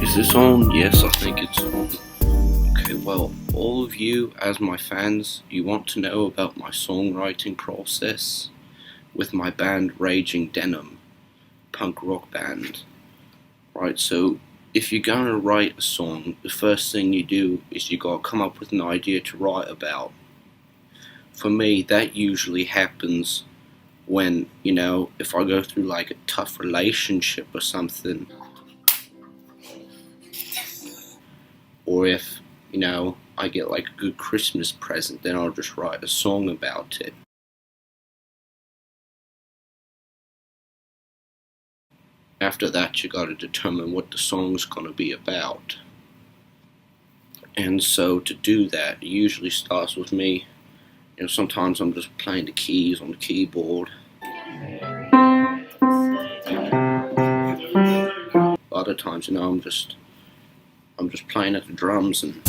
Is this on? Yes, I think it's on. Okay, well, all of you, as my fans, you want to know about my songwriting process with my band Raging Denim, punk rock band. Right, so if you're gonna write a song, the first thing you do is you gotta come up with an idea to write about. For me, that usually happens when, if I go through like a tough relationship or something, or if, I get like a good Christmas present, then I'll just write a song about it. After that, you gotta determine what the song's gonna be about. And so to do that, it usually starts with me. Sometimes I'm just playing the keys on the keyboard. Other times, I'm just playing at the drums and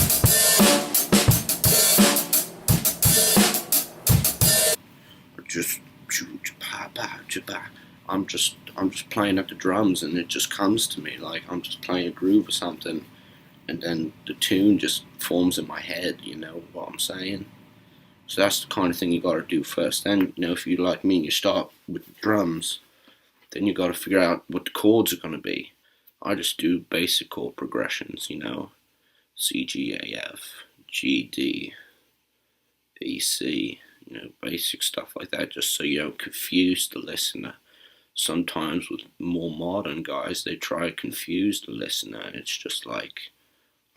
just I'm just playing at the drums and it just comes to me like I'm just playing a groove or something, and then the tune just forms in my head. You know what I'm saying? So that's the kind of thing you got to do first. Then, if you like me and you start with the drums, then you got to figure out what the chords are going to be. I just do basic chord progressions, C, G, A, F, G, D, E, C, basic stuff like that, just so you don't confuse the listener. Sometimes with more modern guys, they try to confuse the listener, and it's just like,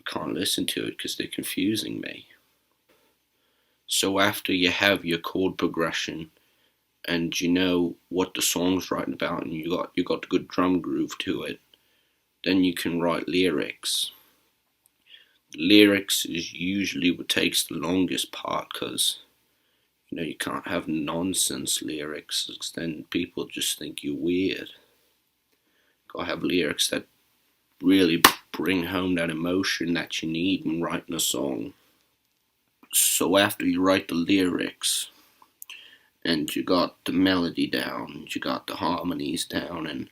I can't listen to it because they're confusing me. So after you have your chord progression and you know what the song's writing about and you got the good drum groove to it, then you can write lyrics. Lyrics is usually what takes the longest part, because you can't have nonsense lyrics, because then people just think you're weird. Gotta have lyrics that really bring home that emotion that you need when writing a song. So after you write the lyrics and you got the melody down, and you got the harmonies down, and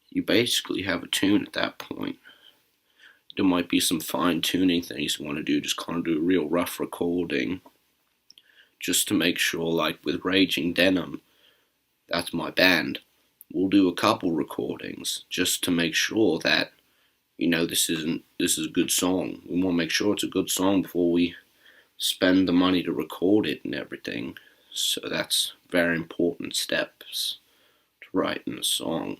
you basically have a tune at that point. There might be some fine tuning things you want to do, just kind of do a real rough recording, just to make sure, like with Raging Denim, that's my band, we'll do a couple recordings just to make sure that, this is a good song. We want to make sure it's a good song before we spend the money to record it and everything. So that's very important steps to writing a song.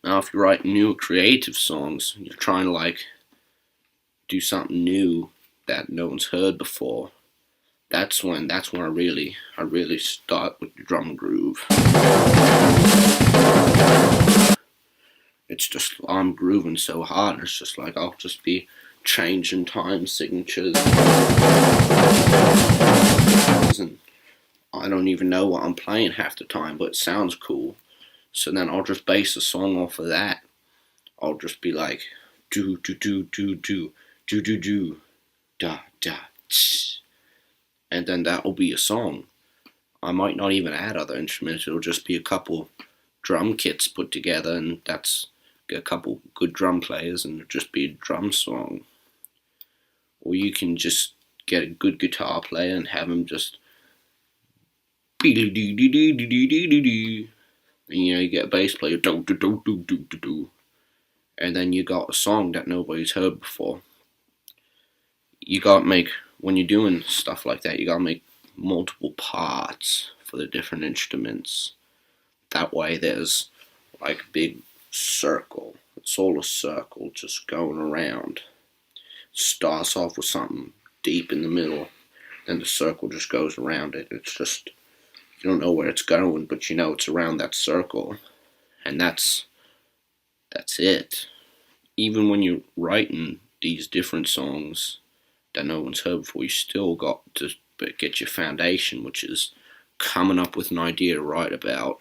Now, if you're writing new creative songs, you're trying to like do something new that no one's heard before. That's when I really start with the drum groove. It's just I'm grooving so hard, and it's just like I'll just be changing time signatures, and I don't even know what I'm playing half the time, but it sounds cool. So then I'll just base a song off of that. I'll just be like do do do do do do do do da da tsh, and then that'll be a song. I might not even add other instruments. It'll just be a couple drum kits put together, and that's a couple good drum players, and it'll just be a drum song. Or you can just get a good guitar player and have him just and you get a bass player do do do do do do do, and then you got a song that nobody's heard before. You gotta make, when you're doing stuff like that, you gotta make multiple parts for the different instruments. That way there's like a big circle. It's all a circle just going around. Starts off with something deep in the middle, then the circle just goes around it. It's just, you don't know where it's going, but it's around that circle, and that's it. Even when you're writing these different songs that no one's heard before, you still got to get your foundation, which is coming up with an idea to write about,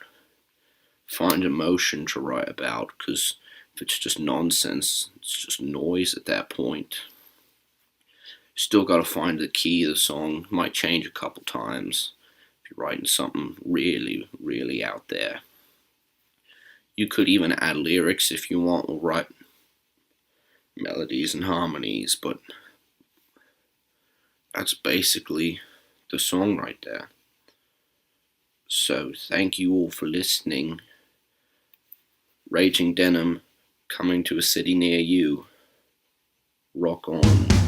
find emotion to write about, because if it's just nonsense, it's just noise at that point. Still got to find the key of the song. It might change a couple times if you're writing something really, really out there. You could even add lyrics if you want, or write melodies and harmonies, but that's basically the song right there. So thank you all for listening. Raging Denim, coming to a city near you. Rock on.